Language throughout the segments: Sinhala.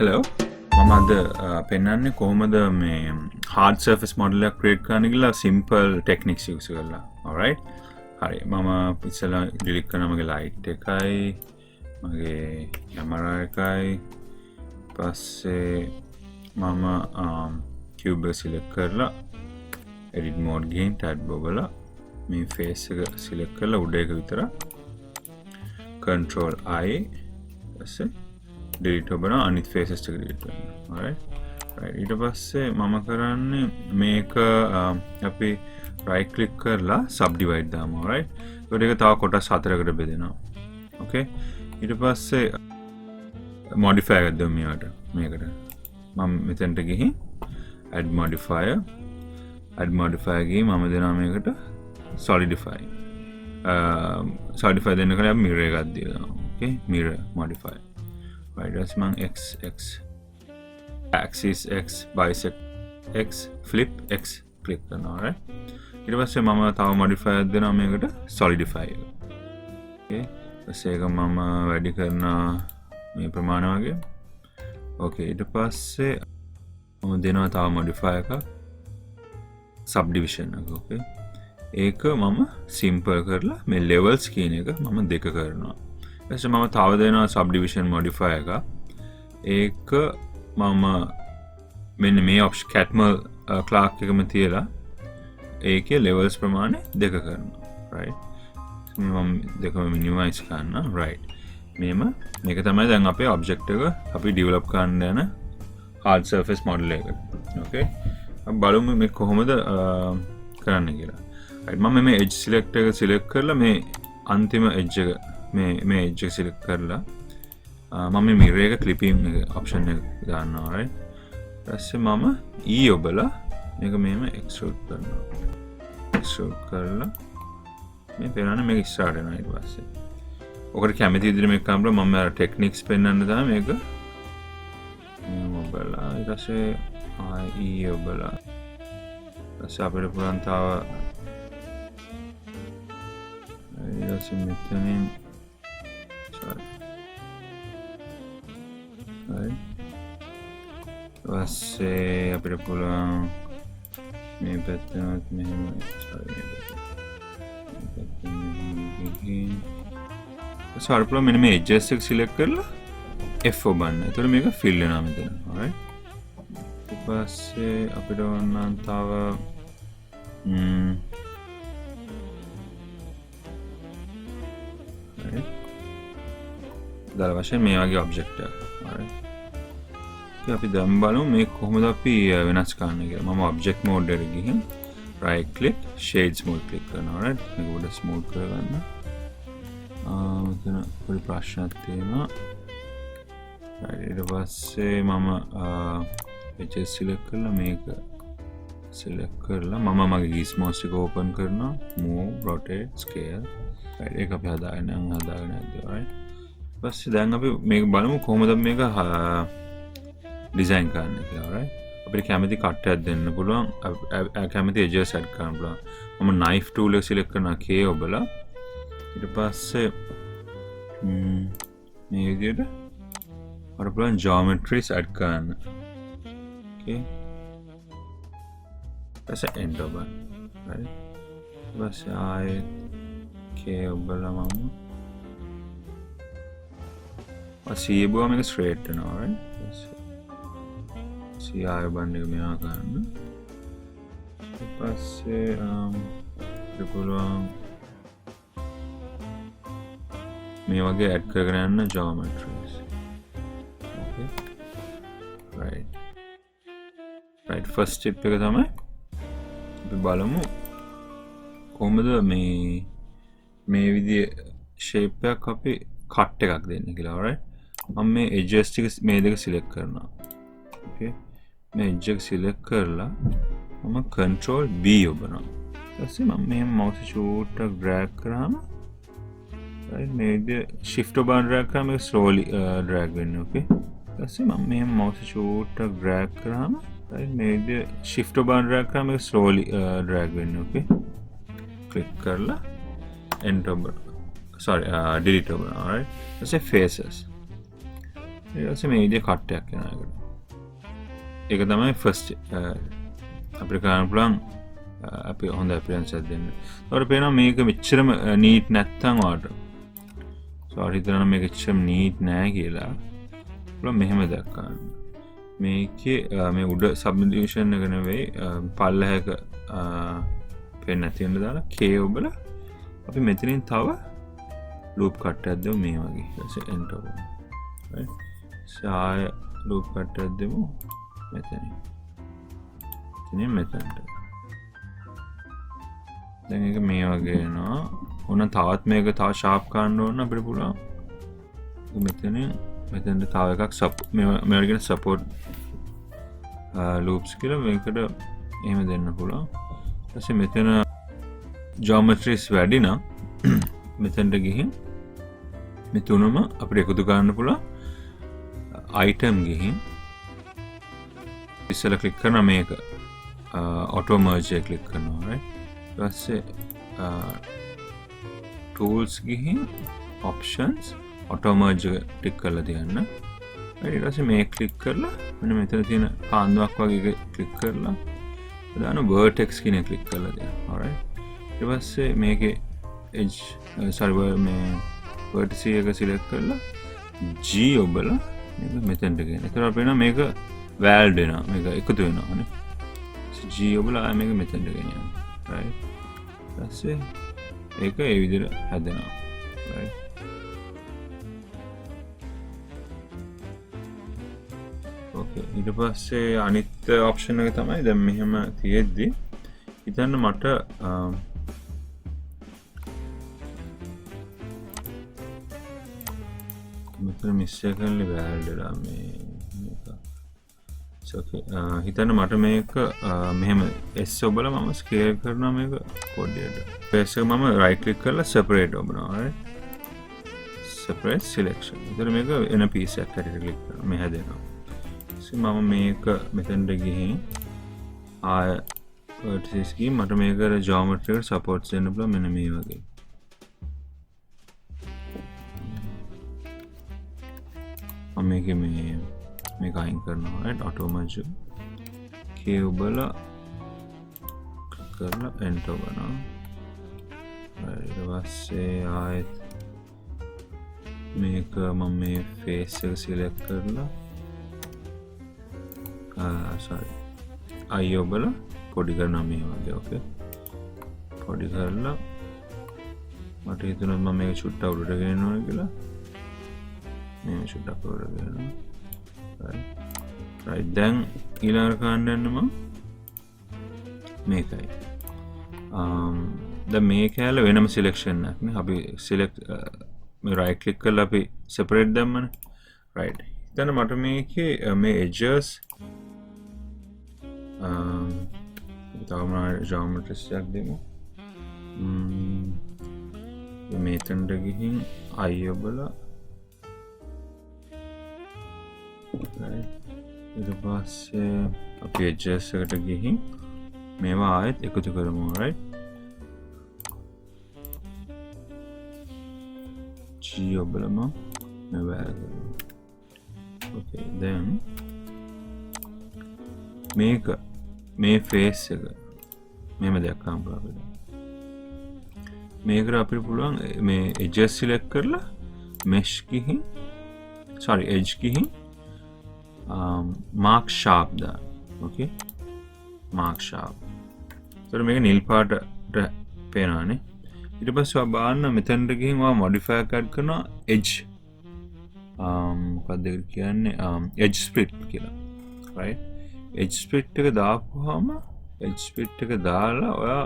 Hello. මම අද පෙන්වන්නේ කොහොමද මේ hard surface model එකක් create කරන්න කියලා simple techniques use කරලා. alright. හරි. මම ඉස්සෙල්ලා delete කරන මගේ light එකයි මගේ camera එකයි පස්සේ මම cube එක select කරලා edit mode ගිහින් tab බබලා මේ face එක select කරලා උඩ එක විතර control I පස්සේ delete කරන අනිත් faces ටික delete කරනවා. alright. right. ඊට පස්සේ මම කරන්නේ මේක අපි right click කරලා subdivide දාමු. alright. ඒකට ඒක තව කොටස් හතරකට බෙදෙනවා. okay. ඊට පස්සේ modify එකක් දෙමු මේකට. මම මෙතනට ගිහින් add modifier ගිහින් මම දෙනවා මේකට solidify. solidify දෙන්න කලින් අපි mirror එකක් දීලා. okay. mirror modifier. right, that's my x axis x bisect x flip x click කරනවා. right. ඊට පස්සේ මම තව modifier එකක් දෙනවා මේකට solidify එක. okay. ඊපස්සේ ඒක මම වැඩි කරනවා මේ ප්‍රමාණය වගේ. okay. ඊට පස්සේ මම දෙනවා තව modifier එකක් subdivision එක. okay. ඒක මම simple කරලා මේ levels කියන එක මම දෙක කරනවා. ඊට මම තව දෙනවා subdivision modifier එක. ඒක මම මෙන්න මේ option catmull Clark එකම තියලා ඒකේ levels ප්‍රමාණය දෙක කරනවා. right. මම දෙකම minimize කරනවා. right. මේක තමයි දැන් අපේ object එක අපි develop කරන්න යන hard surface model එක. okay. අපි බලමු මේ කොහොමද කරන්න කියලා. right. මම මේ edge select එක select කරලා මේ අන්තිම edge එක මේ edge එක select කරලා මම මේ mirror එක clipping එක option එක දාන්නවා. right. ඊපස්සේ මම E ඔබලා මේක මෙහෙම extrude කරනවා. extrude කරලා මේ පේනවනේ මේක start වෙනවා ඊට පස්සේ. ඔකට කැමති විදිහට මේක කරන්න මම අර techniques පෙන්වන්න තමයි මේක. මේ ඔබලා ඊට පස්සේ E ඔබලා ඊපස්සේ අපිට පුළුවන් තව ඊට පස්සේ මෙතනින් වස්සේ අපිට පුළුවන් මේ පැත්තනත් මෙහෙම සාරපුල මෙන්න මේ edges එක select කරලා F ඔබන්න. එතකොට මේක fill වෙනවා මෙතන. alright. ඊට පස්සේ අපිට ඕන තව දාලා වශයෙන් මේ වගේ object එකක්. alright. අපි දැන් බලමු මේ කොහොමද අපි වෙනස් කරන්නේ කියලා. මම object mode එකට ගිහින් right click shade smooth click කරනවා. right. මේක උඩ smooth කරගන්න. මෙතන පොඩි ප්‍රශ්නයක් තියෙනවා. right. ඊට පස්සේ මම edges select කරලා මේක select කරලා මම මගේ gizmos එක open කරනවා. move rotate scale. right. ඒක අපි හදාගෙන යද්දී. right. ඊපස්සේ දැන් අපි මේක බලමු කොහොමද මේක design කරන්න කියලා. right. අපිට කැමති cut එකක් දෙන්න පුළුවන්. කැමති edges add කරන්න පුළුවන්. මම knife tool එක select කරනවා K ඔබලා. ඊට පස්සේ මේ විදිහට අපිට පුළුවන් geometries add කරන්න. okay. ඊපස්සේ end ඔබලා. right. ඊපස්සේ ආයේ K ඔබලා මම සීබුවා මේක ස්ට්‍රේට් වෙනවා. right. සී ආය බන්න එක මෙහා ගන්න. ඊට පස්සේ පුළුවන් මේ වගේ ඇඩ් කරගෙන යන්න geometries. okay. right. first step එක තමයි අපි බලමු කොහොමද මේ විදිහේ shape එකක් අපි cut එකක් දෙන්න කියලා. right. මම මේ edges ටික මේ දෙක select කරනවා. okay. මේ edge එක select කරලා මම control B ඔබනවා. ඊට පස්සේ මම මේ mouse චූට්ටක් drag කරාම right මේ විදිහ shift ඔබන drag කරාම මේක slowly drag වෙන්නේ. okay. ඊට පස්සේ මම මේ mouse චූට්ටක් drag කරාම right මේ විදිහ shift ඔබන drag කරාම මේක slowly drag වෙන්නේ. okay. click කරලා enter ඔබ delete ඔබනවා. right. ඊට පස්සේ faces ඊට පස්සේ මේ විදිහේ කට්ටයක් එනවා ඒකට. ඒක තමයි ෆස්ට් අපිට කරන්න පුළුවන් අපි හොඳ අපියරන්ස් එකක් දෙන්න. ඒකට පේනවා මේක මෙච්චරම නීට් නැත්තම් වාට. සෝරි හිතනවා මේක එච්චරම නීට් නෑ කියලා. පුළුවන් මෙහෙම දක්වන්න. මේකේ මේ උඩ සබ්ඩිවිෂන් එක නෙවෙයි පල්ලහැක පෙන්න තියෙන දාලා K ඔබලා අපි මෙතනින් තව ලූප් කට්ටයක් දෙමු මේ වගේ. ඊට පස්සේ එන්ටර් කරමු. right සාය ලූප් කට්ටයක් දෙමු මෙතනින්. මෙතනට. දැන් ඒක මේ වගේ එනවා. ඕන තවත් මේක තව ෂාප් කරන්න ඕන අපිට පුළුවන්. මෙතනට තව එකක් මේවට කියන සපෝට් ලූප්ස් කියලා මේකට එහෙම දෙන්න පුළුවන්. ඊට පස්සේ මෙතන ජියොමෙට්‍රිස් වැඩි නම් මෙතනට ගිහින් මේ තුනම අපිට එකතු කරන්න පුළුවන්. අයිටම් ගිහින් ඉස්සෙල්ලා ක්ලික් කරන මේක auto merge එක ක්ලික් කරනවා right. ඊට පස්සේ tools ගිහින් options auto merge එක ටික් කරලා තියන්න. ඊට පස්සේ මේක ක්ලික් කරලා මෙන්න මෙතන තියෙන කාන්දුවක් වගේ ක්ලික් කරලා දාන vertex කියන එක ක්ලික් කරලා දෙන්න. alright. ඊට පස්සේ මේකේ edge මේ vertex එක select කරලා G ඔබලා මේක මෙතනට ගෙන. ඒතර අපේන මේක වැල්ඩ් වෙනවා. මේක එකතු වෙනවා නේ. G ඔබලා මේක මෙතනට ගෙනියන්න. right. ඊපස්සේ ඒක ඒ විදිහට හැදෙනවා. right. okay ඊට පස්සේ අනිත් ඔප්ෂන් එක තමයි දැන් මෙහෙම තියෙද්දි හිතන්න මට මෙතන මිස් එකකල්ලි වැල්ඩ්ලා මේක හිතන්න මට මේක මෙහෙම S ඔබලා මම ස්කේල් කරනවා මේක පොඩ්ඩට. S එක මම right click කරලා separate ඔබනවා. right. separate selection. ඒතර මේක එන piece එකක් හරියට click කරනවා. මේ හැදෙනවා. ඊට මම මේක මෙතනට ගිහින් ආය vertices ගිහින් මට මේක geometry එකට support දෙන්න පුළුවන් මෙන්න මේ වගේ. මම මේකේ මේක අයින් කරනවා right auto merge K ඔබලා ක්ලික් කරලා enter කරනවා. ඊට පස්සේ ආයෙත් මේක මම මේ face එක select කරලා sorry I ඔබලා පොඩි කරනවා මේ වගේ okay පොඩි කරලා මට හිතුණා මම මේක චුට්ටක් උඩට ගෙනියනවා කියලා මේ චුට්ටක් උඩට ගෙනියනවා. right දැන් ඊළඟට කරන්න යන්න මම මේකයි දැන් මේ කැල වෙනම සිලෙක්ෂන් එකක් නේ අපි සිලෙක්ට් මේ right click කරලා අපි separate දැම්මනේ right දැන් මට මේකේ මේ edges තවම geometries එකක් දෙමු මෙතනට ගිහින් I ඔබලා ඊට පස්සේ අපි edges එකට ගිහින් මේවා ආයෙත් එකතු කරමු right G ඔබලම මේ වැය කරමු okay then මේක මේ face එක මෙහෙම දැක්කම අපිට මේකට අපිට පුළුවන් මේ edges select කරලා mesh ගිහින් sorry edge ගිහින් mark sharp දාන්න okay mark sharp so මේක නිල් පාටට පේනවානේ ඊට පස්සේ බලන්න මෙතනට ගිහින් ඔයා modify එකක් add කරනවා edge මොකක්ද ඒක කියන්නේ edge split කියලා right edge split එක දාපුවාම edge split එක දාලා ඔයා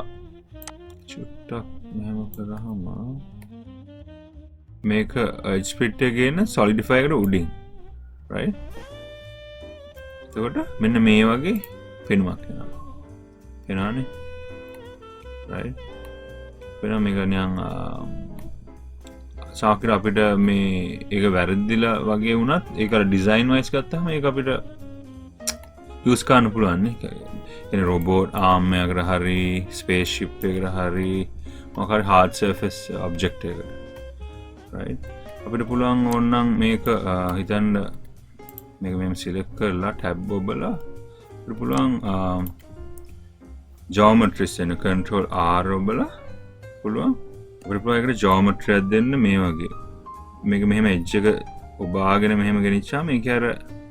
චුට්ටක් මෙහෙම කරාම මේක edge split එකේ ඉන්න solidify එකට උඩින් right එතකොට මෙන්න මේ වගේ පෙනුමක් එනවා එනවානේ right වෙන මේක නිකන් සාකර අපිට මේ ඒක වැරදිලා වගේ වුණත් ඒක අර ඩිසයින් වයිස් ගත්තාම ඒක අපිට යූස් කරන්න පුළුවන් නේ එන රොබෝට් ආර්ම් එකකට හරි ස්පේස් ෂිප් එකකට හරි මොකක් හරි හાર્ඩ් සර්ෆේස් ඔබ්ජෙක්ට් එකකට right අපිට පුළුවන් ඕනනම් මේක හිතන්න මේක මෙහෙම සිලෙක්ට් කරලා ටැබ් ඔබලා අපිට පුළුවන් ජියොමෙට්‍රිස් එන කන්ට්‍රෝල් R ඔබලා පුළුවන් අපිට පුළුවන් ඒකට ජියොමෙට්‍රි එකක් දෙන්න මේ වගේ මේක මෙහෙම එජ් එක ඔබාගෙන මෙහෙම ගෙනිච්චාම මේක අර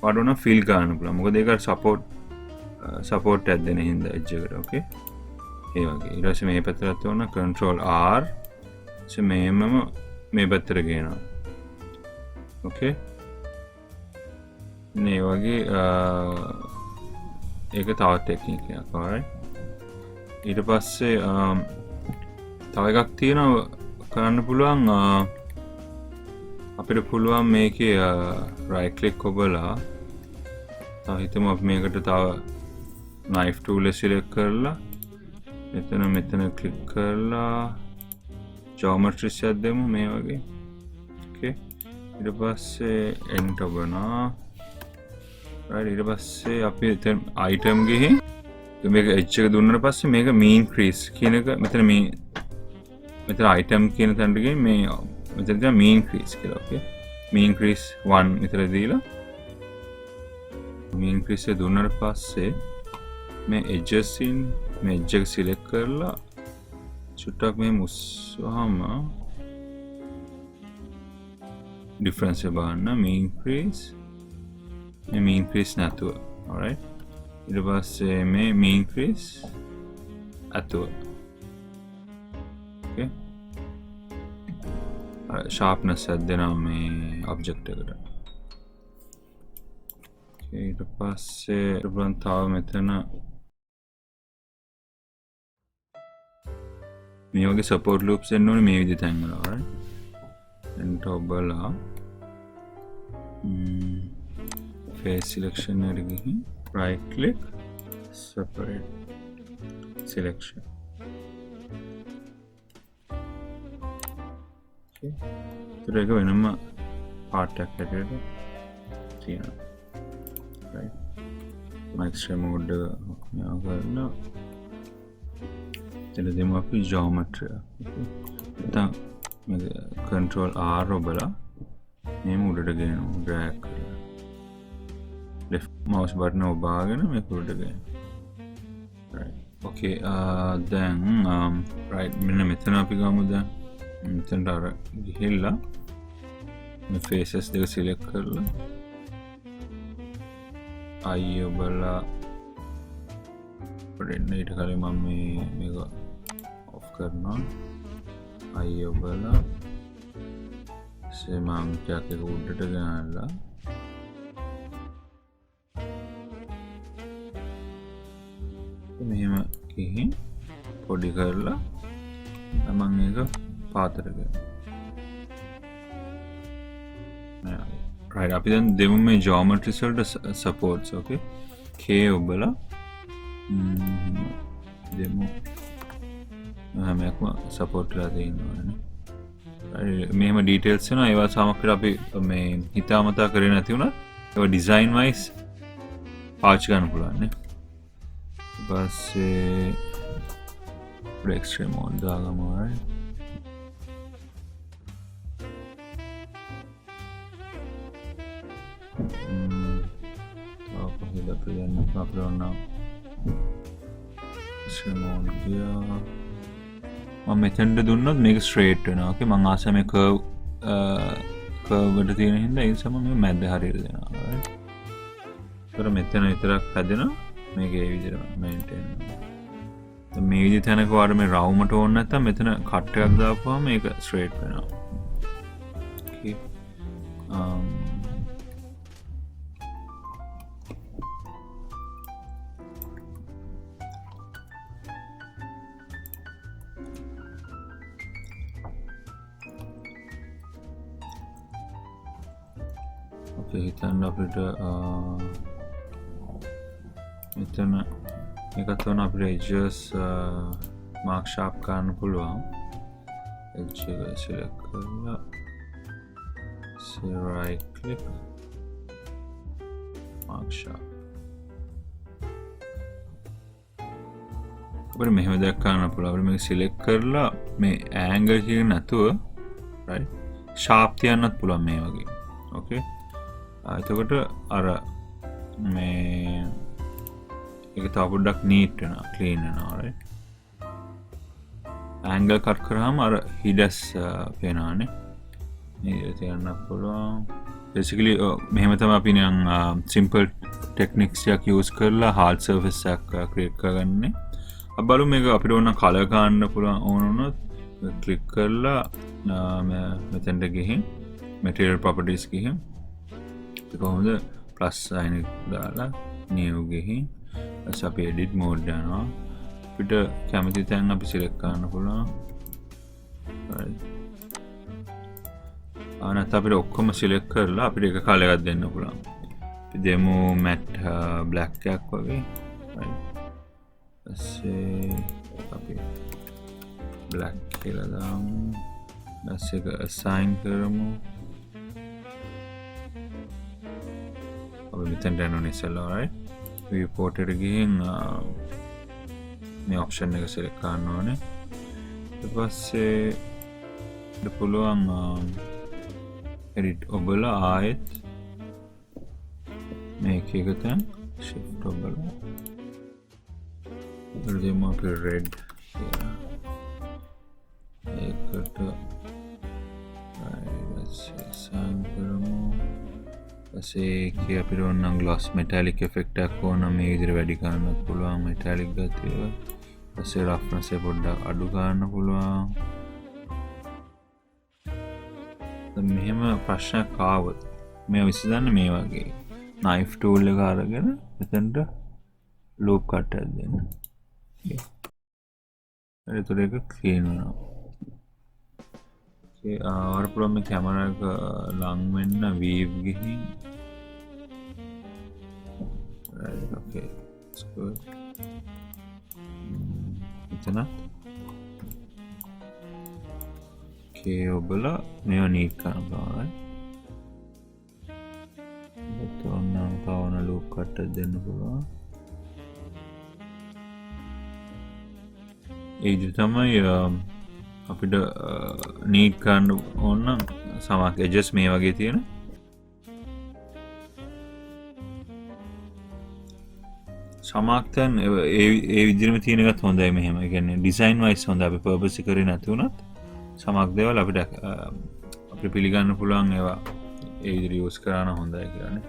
වඩන ෆිල් ගන්න පුළුවන් මොකද ඒක සපෝට් එකක් දෙන හින්දා එජ් එකට ඕකේ ඒ වගේ ඊට පස්සේ මේ පැත්තට තෝරන කන්ට්‍රෝල් R මෙහෙමම මේ පැත්තට ගේනවා ඕකේ මේ වගේ ඒක තවත් ටෙක්නික් එකක් alright ඊට පස්සේ තව එකක් තියෙනවා කරන්න පුළුවන් අපිට පුළුවන් මේකේ right click ඔබලා තව හිතමු අපි මේකට තව knife tool එක select කරලා මෙතන click කරලා geometry set දෙමු මේ වගේ okay ඊට පස්සේ enter කරනවා right ඊට පස්සේ අපි එතන item ගිහින් මේක edge එක දුන්නාට පස්සේ මේක mean crease කියන එක මෙතන item කියන තැනට ගිහින් මේ මෙතන තියෙන mean crease කියලා okay mean crease 1 විතර දීලා mean crease එක දුන්නාට පස්සේ මේ edges in මේ edge එක select කරලා චුට්ටක් මේ මුස්සවහම difference එක බලන්න mean crease නැතුව alright ඊට පස්සේ මේ mean crease ඇතුව okay sharpness එකක් දෙනවා මේ object එකට okay ඊට පස්සේ බලන්න තව මෙතන මේ වගේ support loops එන්න ඕනේ මේ විදිහට තැන් වල alright enter ඔබලා face selection එකට ගිහින් right click separate selection okay ඒක වෙනම part එකක් හැටියට තියෙනවා right maximum mode එක කරලා එතන දෙමු අපි geometry නැත්නම් මේ control R ඔබලා මේ උඩට ගෙනමු drag කරලා left mouse button ඔබාගෙන මේක උඩට ගෙන right okay then right මෙන්න මෙතන අපි ගමු දැන් මෙතනට අර ගිහිල්ලා මේ faces දෙක select කරලා eye ඔබලා පොඩ්ඩක් ඊට කලින් මම මේක off කරනවා eye ඔබලා සමාන්තයක් එක උඩට ගෙනල්ලා මෙහෙම ගිහින් පොඩි කරලා මම ඒක පාතට ගෙනවා right අපි දැන් දෙමු මේ geometries වලට supports okay k ඔබලා දෙමු හැමයක්ම support කරලා තියෙනවානේ මෙහෙම details වෙනවා ඒවා සමහරවිට අපි මේ හිතාමතා කරේ නැති වුණත් ඒවා design wise පාවිච්චි ගන්න පුළුවන් නේ පස්සේ extreme mode දාගමු right කොහෙද අපි යන්නේ අපිට ඔන්න extreme mode ගියා මම මෙතෙන්ට දුන්නොත් මේක ස්ට්‍රේට් වෙනවා ඕකේ මම ආසයි මේ කර්ව් එකට තියෙන හින්දා ඒ නිසා මම මැද්ද හරියට දෙනවා right ඒතර මෙතන විතරක් හැදෙනවා මේක ඒ විදිහට මේන්ටේන් වෙනවා මේ විදිහට යනකොට ඔයාලට මේ රවුමට ඕන නැත්නම් මෙතන කට් එකක් දාපුවාම මේක ස්ට්‍රේට් වෙනවා okay හිතන්න අපිට මෙතන එකත් වන අපිට edges mark sharp කරන්න පුළුවන් edge එක select කරලා right click mark sharp අපිට මෙහෙම දෙයක් කරන්න පුළුවන් අපිට මේක select කරලා මේ angle එක නැතුව right sharp තියන්නත් පුළුවන් මේ වගේ okay එතකොට අර මේ එක තව පොඩ්ඩක් නීට් වෙනවා ක්ලීන් වෙනවා right ඇන්ගල් කට් කරාම අර හිඩස් පේනවානේ මේ තියන්න පුළුවන් basically මෙහෙම තමයි අපි නිකන් simple techniques එකක් use කරලා hard surface එකක් create කරගන්නේ අපි බලමු මේක අපිට ඕන color ගන්න පුළුවන් ඕන වුණොත් click කරලා මෙතෙන්ට ගිහින් material properties ගිහින් කොහොමද plus sign එක දාලා new ගිහින් ඊට අපි edit mode යනවා අපිට කැමති තැන් අපි select කරන්න පුළුවන් නැත්නම් අපිට ඔක්කොම select කරලා අපිට එක color එකක් දෙන්න පුළුවන් අපි දෙමු matte black එකක් වගේ ඊපස්සේ අපි black කියලා දාමු ඊපස්සේ ඒක assign කරමු අපි මෙතෙන්ට යනවා ඉස්සෙල්ලා right viewport එකට ගිහින් මේ option එක select කරන්න ඕනේ ඊට පස්සේ අපිට පුළුවන් edit ඔබලා ආයෙත් මේක එක තැන් shift ඔබලා දෙමු අපි red කියලා ඒකට assign කරමු ඊපස්සේ අපිට ඕන gloss metallic effect එකක් ඕන මේ විදිහට වැඩි කරන්නත් පුළුවන් metallic ගතිය ඊපස්සේ roughness එක පොඩ්ඩක් අඩු කරන්න පුළුවන් මෙහෙම ප්‍රශ්නයක් ආවොත් මේ විසඳන්න මේ වගේ knife tool එක අරගෙන මෙතනට loop cut එකක් දෙන්න එතකොට ඒක clean වෙනවා और पूरा में कैमरा का लॉन्ग में ना वीव गई ओके इतना के बोला मैं नीट करना है तो ना पावना लूप कट देने बोला ये තමයි අපිට නීට් කරන්න ඕන සමහර edges මේ වගේ තියෙන සමහර තැන් ඒ විදිහටම තියෙන එකත් හොඳයි මෙහෙම. ඒ කියන්නේ ඩිසයින් වයිස් හොඳයි අපි පර්පස් එක කරේ නැති වුණත් සමහර දේවල් අපිට පිළිගන්න පුළුවන් ඒවා ඒ විදිහට යූස් කරන හොඳයි කියලානේ.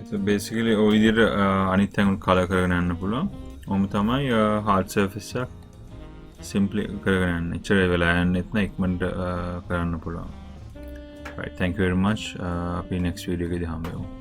So basically ඔය විදිහට අනිත් තැන් කලර් කරගෙන යන්න පුළුවන්. ඔහොම තමයි hard surface එක simply කරගෙන යන්න. එච්චර වෙලා යන්නෙත් නෑ ඉක්මනට කරන්න පුළුවන්. Right, thank you very much. අපි next video එකේදී හම්බෙමු.